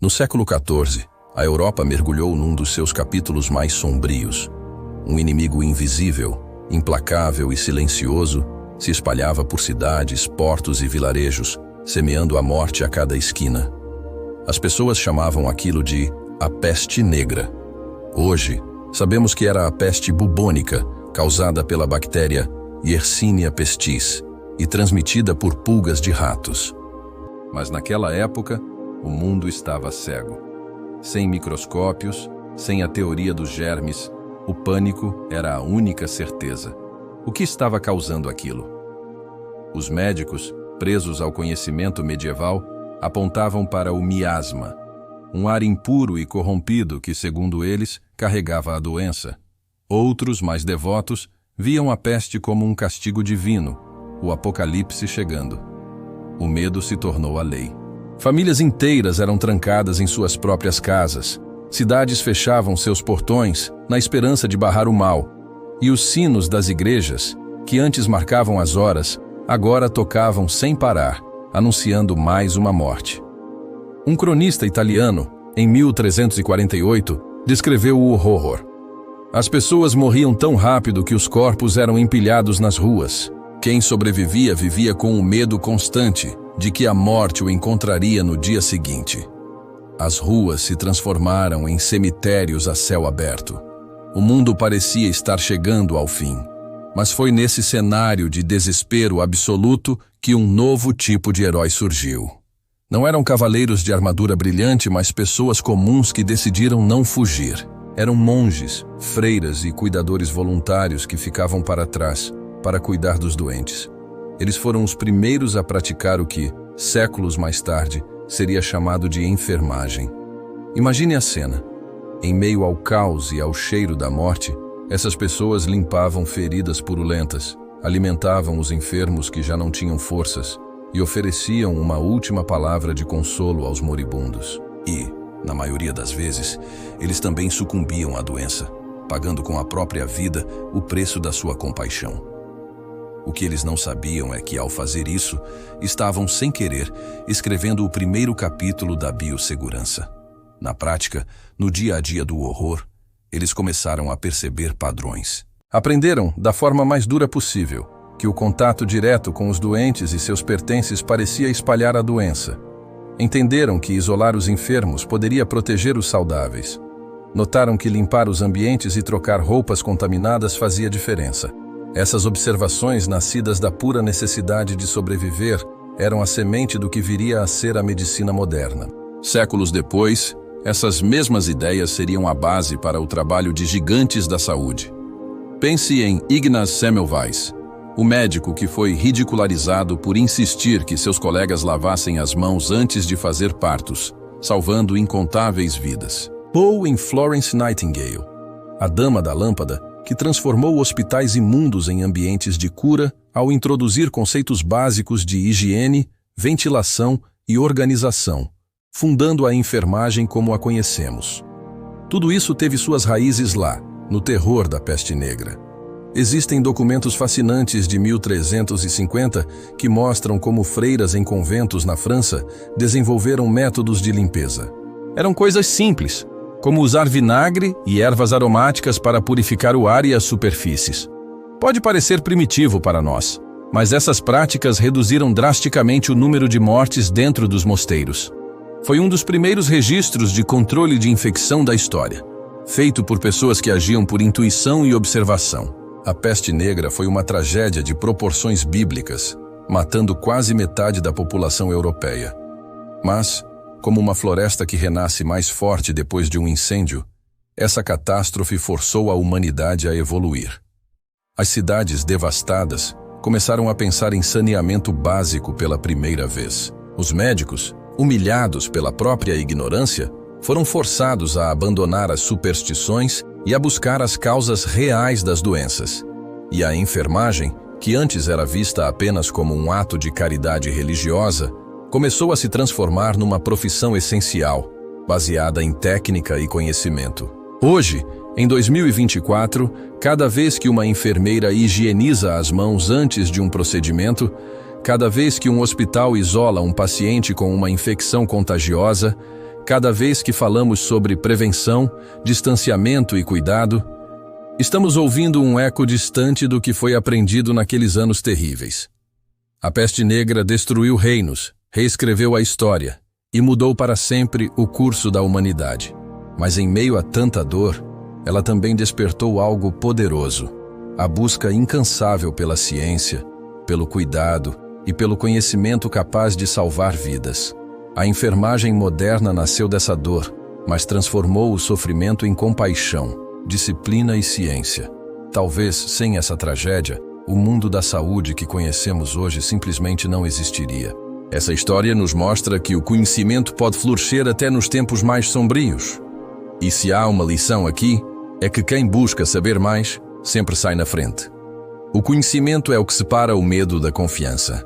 No século XIV, a Europa mergulhou num dos seus capítulos mais sombrios. Um inimigo invisível, implacável e silencioso se espalhava por cidades, portos e vilarejos, semeando a morte a cada esquina. As pessoas chamavam aquilo de a peste negra. Hoje, sabemos que era a peste bubônica, causada pela bactéria Yersinia pestis e transmitida por pulgas de ratos. Mas naquela época, o mundo estava cego. Sem microscópios, sem a teoria dos germes, o pânico era a única certeza. O que estava causando aquilo? Os médicos, presos ao conhecimento medieval, apontavam para o miasma, um ar impuro e corrompido que, segundo eles, carregava a doença. Outros, mais devotos, viam a peste como um castigo divino, o apocalipse chegando. O medo se tornou a lei. Famílias inteiras eram trancadas em suas próprias casas. Cidades fechavam seus portões na esperança de barrar o mal. E os sinos das igrejas, que antes marcavam as horas, agora tocavam sem parar, anunciando mais uma morte. Um cronista italiano, em 1348, descreveu o horror. As pessoas morriam tão rápido que os corpos eram empilhados nas ruas. Quem sobrevivia vivia com o medo constante de que a morte o encontraria no dia seguinte. As ruas se transformaram em cemitérios a céu aberto. O mundo parecia estar chegando ao fim. Mas foi nesse cenário de desespero absoluto que um novo tipo de herói surgiu. Não eram cavaleiros de armadura brilhante, mas pessoas comuns que decidiram não fugir. Eram monges, freiras e cuidadores voluntários que ficavam para trás para cuidar dos doentes. Eles foram os primeiros a praticar o que, séculos mais tarde, seria chamado de enfermagem. Imagine a cena. Em meio ao caos e ao cheiro da morte, essas pessoas limpavam feridas purulentas, alimentavam os enfermos que já não tinham forças e ofereciam uma última palavra de consolo aos moribundos. E, na maioria das vezes, eles também sucumbiam à doença, pagando com a própria vida o preço da sua compaixão. O que eles não sabiam é que, ao fazer isso, estavam, sem querer, escrevendo o primeiro capítulo da biossegurança. Na prática, no dia a dia do horror, eles começaram a perceber padrões. Aprenderam, da forma mais dura possível, que o contato direto com os doentes e seus pertences parecia espalhar a doença. Entenderam que isolar os enfermos poderia proteger os saudáveis. Notaram que limpar os ambientes e trocar roupas contaminadas fazia diferença. Essas observações, nascidas da pura necessidade de sobreviver, eram a semente do que viria a ser a medicina moderna. Séculos depois, essas mesmas ideias seriam a base para o trabalho de gigantes da saúde. Pense em Ignaz Semmelweis, o médico que foi ridicularizado por insistir que seus colegas lavassem as mãos antes de fazer partos, salvando incontáveis vidas. Ou em Florence Nightingale, a dama da lâmpada, que transformou hospitais imundos em ambientes de cura ao introduzir conceitos básicos de higiene, ventilação e organização, fundando a enfermagem como a conhecemos. Tudo isso teve suas raízes lá, no terror da peste negra. Existem documentos fascinantes de 1350 que mostram como freiras em conventos na França desenvolveram métodos de limpeza. Eram coisas simples, como usar vinagre e ervas aromáticas para purificar o ar e as superfícies. Pode parecer primitivo para nós, mas essas práticas reduziram drasticamente o número de mortes dentro dos mosteiros. Foi um dos primeiros registros de controle de infecção da história, feito por pessoas que agiam por intuição e observação. A peste negra foi uma tragédia de proporções bíblicas, matando quase metade da população europeia. Mas, como uma floresta que renasce mais forte depois de um incêndio, essa catástrofe forçou a humanidade a evoluir. As cidades devastadas começaram a pensar em saneamento básico pela primeira vez. Os médicos, humilhados pela própria ignorância, foram forçados a abandonar as superstições e a buscar as causas reais das doenças. E a enfermagem, que antes era vista apenas como um ato de caridade religiosa, começou a se transformar numa profissão essencial, baseada em técnica e conhecimento. Hoje, em 2024, cada vez que uma enfermeira higieniza as mãos antes de um procedimento, cada vez que um hospital isola um paciente com uma infecção contagiosa, cada vez que falamos sobre prevenção, distanciamento e cuidado, estamos ouvindo um eco distante do que foi aprendido naqueles anos terríveis. A peste negra destruiu reinos, reescreveu a história e mudou para sempre o curso da humanidade. Mas em meio a tanta dor, ela também despertou algo poderoso: a busca incansável pela ciência, pelo cuidado e pelo conhecimento capaz de salvar vidas. A enfermagem moderna nasceu dessa dor, mas transformou o sofrimento em compaixão, disciplina e ciência. Talvez, sem essa tragédia, o mundo da saúde que conhecemos hoje simplesmente não existiria. Essa história nos mostra que o conhecimento pode florescer até nos tempos mais sombrios. E se há uma lição aqui, é que quem busca saber mais sempre sai na frente. O conhecimento é o que separa o medo da confiança.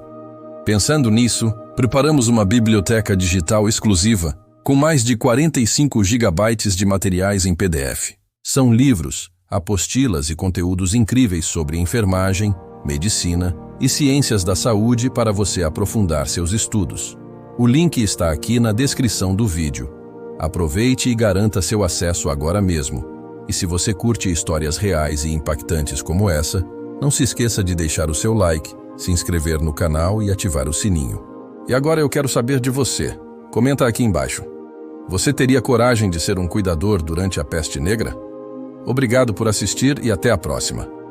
Pensando nisso, preparamos uma biblioteca digital exclusiva com mais de 45 gigabytes de materiais em PDF. São livros, apostilas e conteúdos incríveis sobre enfermagem, medicina e ciências da saúde para você aprofundar seus estudos. O link está aqui na descrição do vídeo. Aproveite e garanta seu acesso agora mesmo. E se você curte histórias reais e impactantes como essa, não se esqueça de deixar o seu like, se inscrever no canal e ativar o sininho. E agora eu quero saber de você. Comenta aqui embaixo. Você teria coragem de ser um cuidador durante a peste negra? Obrigado por assistir e até a próxima.